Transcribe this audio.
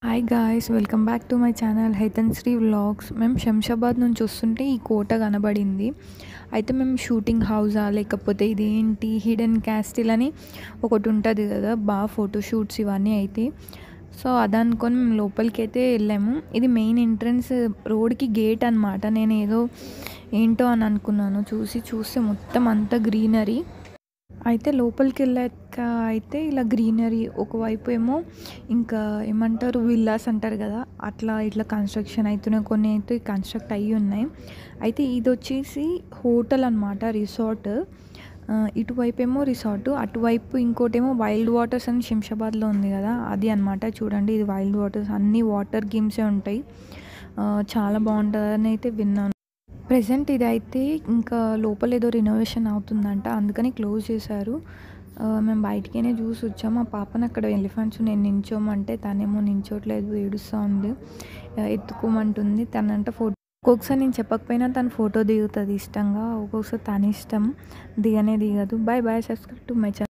Hi guys, welcome back to my channel హైతన్శ్రీ vlogs. మేము శంషాబాద్ నుంచి వస్తుంటే ఈ కోట కనబడింది. అయితే మేము షూటింగ్ హౌజా లేకపోతే ఇదేంటి హిడెన్ క్యాస్టిల్ అని ఒకటి ఉంటుంది కదా, బాగా ఫోటోషూట్స్ ఇవన్నీ అయితే. సో అదనుకొని మేము లోపలికి అయితే వెళ్ళాము. ఇది మెయిన్ ఎంట్రన్స్, రోడ్కి గేట్ అనమాట. నేను ఏదో ఏంటో అని అనుకున్నాను, చూస్తే మొత్తం అంతా గ్రీనరీ. అయితే లోపలికి వెళ్ళాక అయితే ఇలా గ్రీనరీ ఒకవైపు ఏమో ఇంకా ఏమంటారు విల్లాస్ అంటారు కదా, అట్లా ఇట్లా కన్స్ట్రక్షన్ అవుతున్నాయి, కొన్ని అయితే కన్స్ట్రక్ట్ అయ్యి ఉన్నాయి. అయితే ఇది వచ్చేసి హోటల్ అనమాట, రిసార్ట్. ఇటువైపు ఏమో రిసార్ట్, అటువైపు ఇంకోటేమో వైల్డ్ వాటర్స్ అని శంషాబాద్లో ఉంది కదా, అది అనమాట. చూడండి, ఇది వైల్డ్ వాటర్స్, అన్ని వాటర్ గేమ్సే ఉంటాయి. చాలా బాగుంటుందని అయితే విన్నాను. ప్రెజెంట్ ఇదైతే ఇంకా లోపల ఏదో రినోవేషన్ అవుతుందంట, అందుకని క్లోజ్ చేశారు. మేము బయటికైనా చూసి వచ్చాము. మా పాపను అక్కడ ఎలిఫెంట్స్ నేను నించోమంటే తనేమో నించోట్లేదు, ఏడుస్తూ ఉంది, ఎత్తుకోమంటుంది. తనంట ఒక్కొక్కసారి నేను చెప్పకపోయినా తను ఫోటో దిగుతుంది ఇష్టంగా, ఒక్కొక్కసారి తన ఇష్టం దిగదు. Bye bye, subscribe to my channel.